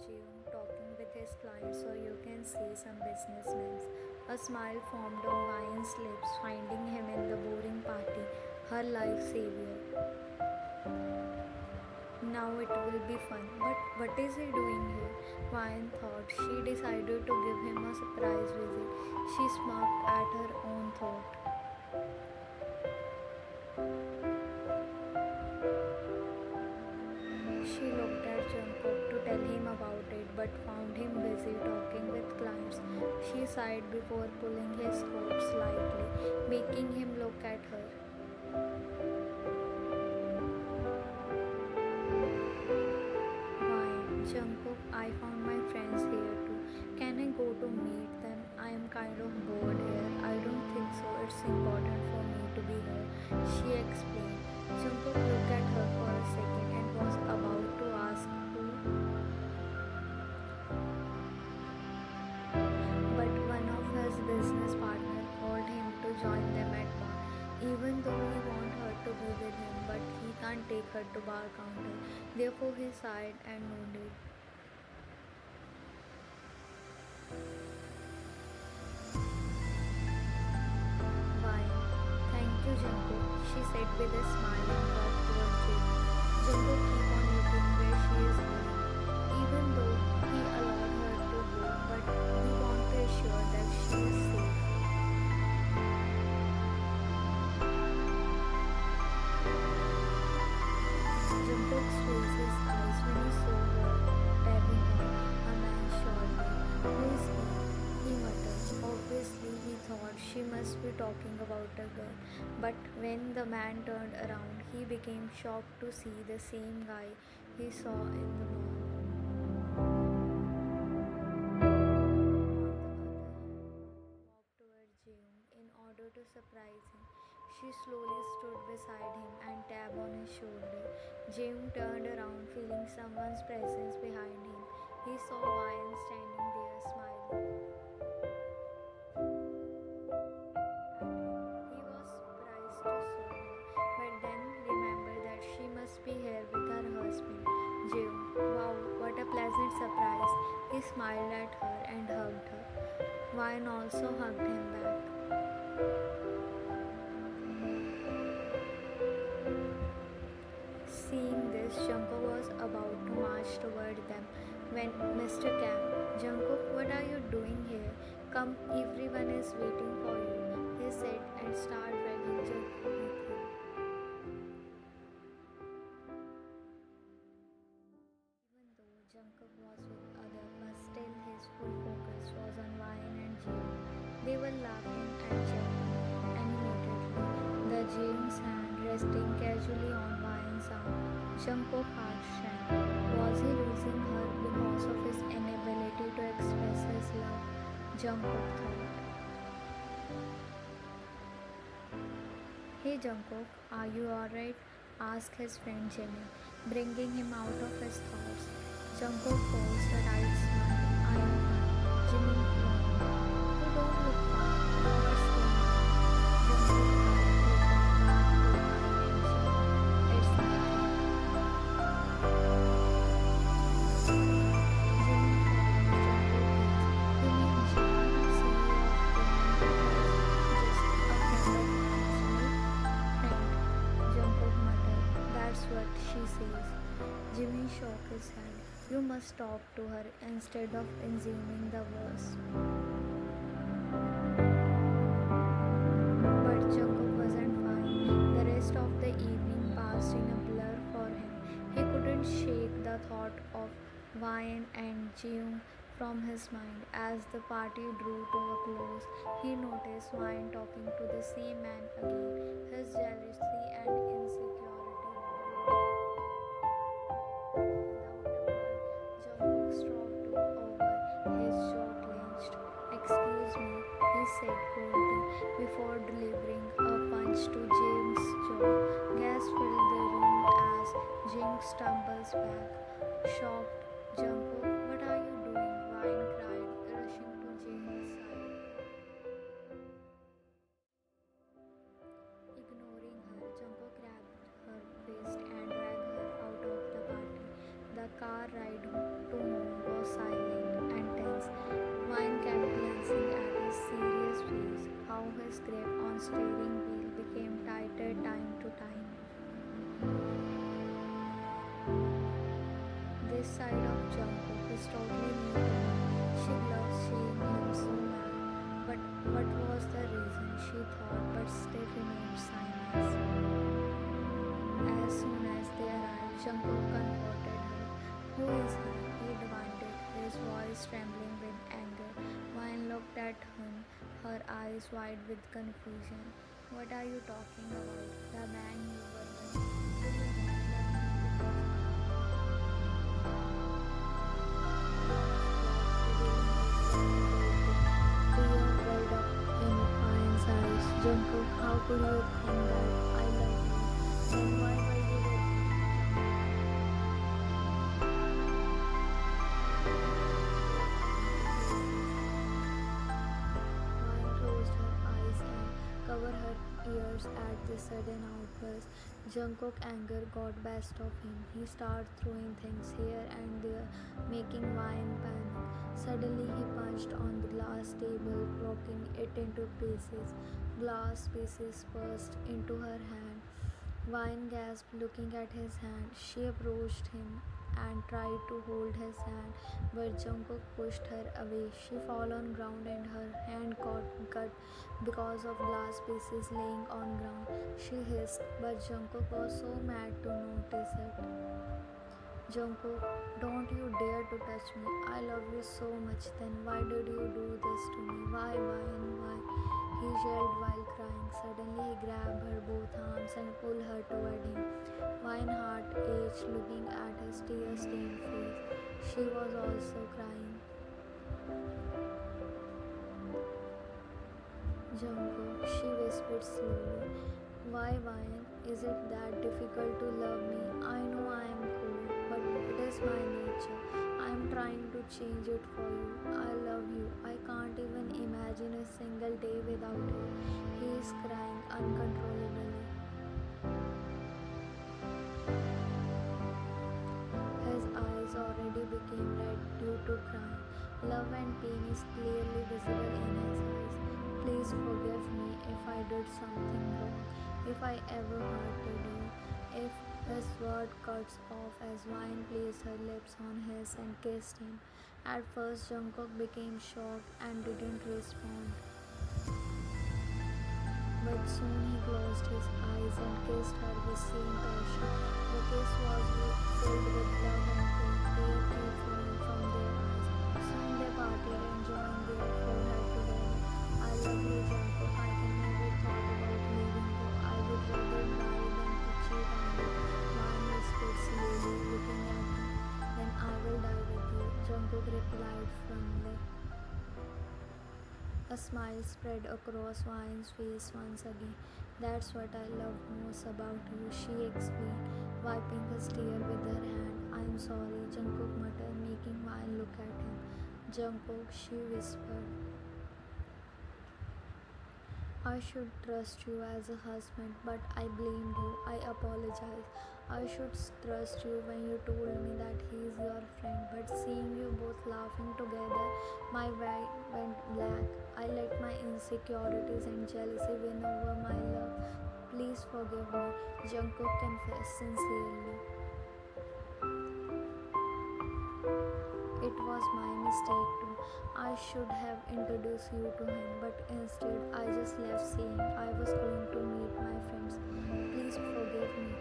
June talking with his clients, or you can see some businessmen. A smile formed on Ryan's lips, finding him in the boring party, her life savior. Now it will be fun. But what is he doing here? Ryan thought. She decided to give him a surprise visit. She smirked at her own thought. She looked at Jungkook to tell him about it, but found him busy talking with clients. She sighed before pulling his coat slightly, making him look at her. Why, Jungkook, I found my friends here too. Can I go to meet them? I am kind of bored here. I don't think so. It's important for me to be here, she explained. Jungkook looked at her for a second and was about to ask who, but one of his business partners called him to join them at bar. Even though he wanted her to be with him, but he can't take her to bar counter. Therefore he sighed and nodded. Why? Thank you, Jungkook, she said with a smile and walked towards Jake. Jungkook keep on looking where she is going, even though he allowed her to go, but he want to assure that she is safe. Jungkook squeezed his eyes when he saw her tapping on a man's shoulder. Who is he? He muttered. Obviously, he thought she must be talking about a girl. But when the man turned around, he became shocked to see the same guy he saw in the mall. Walked toward Jeong in order to surprise him. She slowly stood beside him and tapped on his shoulder. Jeong turned around, feeling someone's presence behind him. He saw Ryan standing there, smiling at him. He was surprised to saw her, but then remembered that she must be here with her husband, Jeong. Wow, what a pleasant surprise! He smiled at her and hugged her. Ryan also hugged him back. Seeing this, Jungkook was about to march toward them when Mr. Cam, Jungkook, what are you doing here? Come, everyone is waiting for you, he said and started dragging Jungkook with him. Even though Jungkook was with others, but still his full focus was on Ryan and Jeong. They were laughing and chatting animatedly, the Jeong's hand resting casually on Ryan's arm. Jungkook's heart shrank. Was he losing her because of his inability to express his love? Jungkook thought. Hey Jungkook, are you alright? Asked his friend Jimmy, bringing him out of his thoughts. Jungkook forced a tight smile. I am fine. Jimmy groaned. You don't look fine. What's going on? Jungkook eyes looked back to Ryan and Jimmy. It's nothing. Jimmy followed Jungkook gaze. You mean Jimmy, CEO of Dreamworld, just a friend of mine's, right? Friend, Jungkook muttered. That's what she says. Jimmy shook his head. You must talk to her instead of assuming the worst. But Jungkook wasn't fine. The rest of the evening passed in a blur for him. He couldn't shake the thought of Ryan and Jeong from his mind. As the party drew to a close, he noticed Ryan talking to the same man again. His jealousy and insecurity without a word, Jungkook stroked over his jaw clenched. Excuse me, he said coldly, before delivering a punch to James' jaw. Gas filled the room as James stumbles back. Shocked, Jungkook, what are you doing? Ryan cried, rushing to James' side. Ignoring her, Jungkook grabbed her waist and dragged her out of the party. The car ride to home was totally new to her. She loved seeing him so mad. But what was the reason, she thought, but still remained silent. As soon as they arrived, Jungkook comforted her. Who is he? He demanded, his voice trembling with anger. Wine looked at him, her eyes wide with confusion. What are you talking about? The man you were with. Do you want tear welled up in Wine's eyes. Jungkook, how could you think that? I love you. Then why were you with me? Wine closed her eyes and covered her ears at the sudden outburst. Jungkook's anger got best of him. He started throwing things here and there, making Wine panic. Suddenly he punched on the glass table, broken it into pieces. Glass pieces burst into her hand. Wine gasped, looking at his hand. She approached him and tried to hold his hand, but Jungkook pushed her away. She fell on ground and her hand got cut because of glass pieces laying on ground. She hissed, but Jungkook was so mad to notice it. Jungkook, don't you dare to touch me. I love you so much. Then why did you do this to me? Why, and why? He yelled while crying. Suddenly he grabbed her both arms and pulled her toward him. Wine heart ached looking at his tear-stained face. She was also crying. Jungkook, she whispered slowly. Why, Wine? Is it that difficult to love me? I know I am cold, but it is my nature. I am trying to change it for you. I love you. I can't even imagine a single day without you. He is crying uncontrollably. His eyes already became red due to crying. Love and pain is clearly visible in his eyes. Please forgive me if I did something wrong, if I ever hurted you, if his word cuts off as Wine placed her lips on his and kissed him. At first, Jungkook became shocked and didn't respond. But soon he closed his eyes and kissed her with same passion. The kiss was filled with love and pain, tears kept flowing from their eyes. Soon they parted, enjoying their forehead together. I love you, Jungkook. I can never thought about leaving you. I would rather die than to cheat on you. Wine whispered slowly, looking at him. Then I will die with you, Jungkook replied firmly. A smile spread across Wine's face once again. That's what I love most about you, she explained, wiping his tear with her hand. I'm sorry, Jungkook muttered, making Wine look at him. Jungkook, she whispered. I should trust you as a husband, but I blamed you. I apologize. I should trust you when you told me that he is your friend, but seeing you both laughing together, my white went black. I let my insecurities and jealousy win over my love. Please forgive me, Jungkook confessed sincerely. It was my mistake too. I should have introduced you to him, but instead I just left saying I was going to meet my friends. Please forgive me.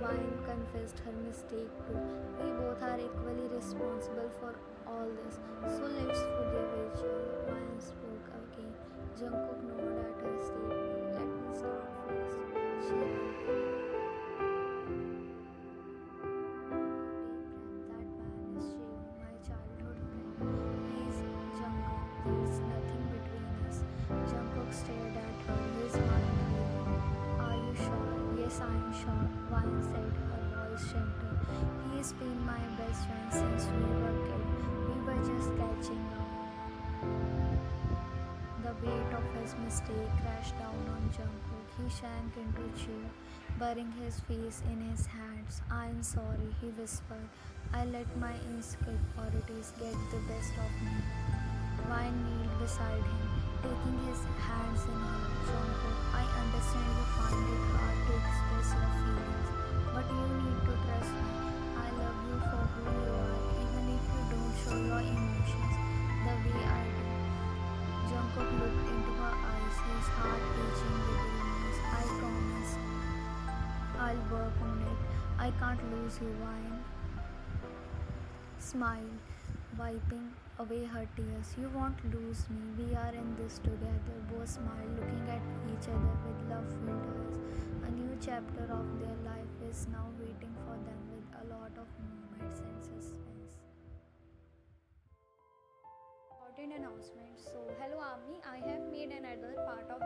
Wine confessed her mistake too. We both are equally responsible for all this, so let's forgive each other. Wine spoke again. Jungkook nodded at her statement. Let me start first. She added. Stared at her, his mind reeling. Are you sure? Yes, I am sure, Wine said, her voice gentle. He has been my best friend since we were kids. We were just catching up. The weight of his mistake crashed down on Jungkook. He sank into a chair, burying his face in his hands. I am sorry, he whispered. I let my insecurities get the best of me. Wine kneeled beside him, taking his hands in her. Jungkook, I understand you find it hard to express your feelings, but you need to trust me. I love you for who you are, even if you don't show can't lose you, Wine. Smile, wiping away her tears. You won't lose me. We are in this together. Both smile, looking at each other with love-filled eyes. A new chapter of their life is now waiting for them with a lot of moments and suspense. Important announcement. So, hello Army. I have made another part of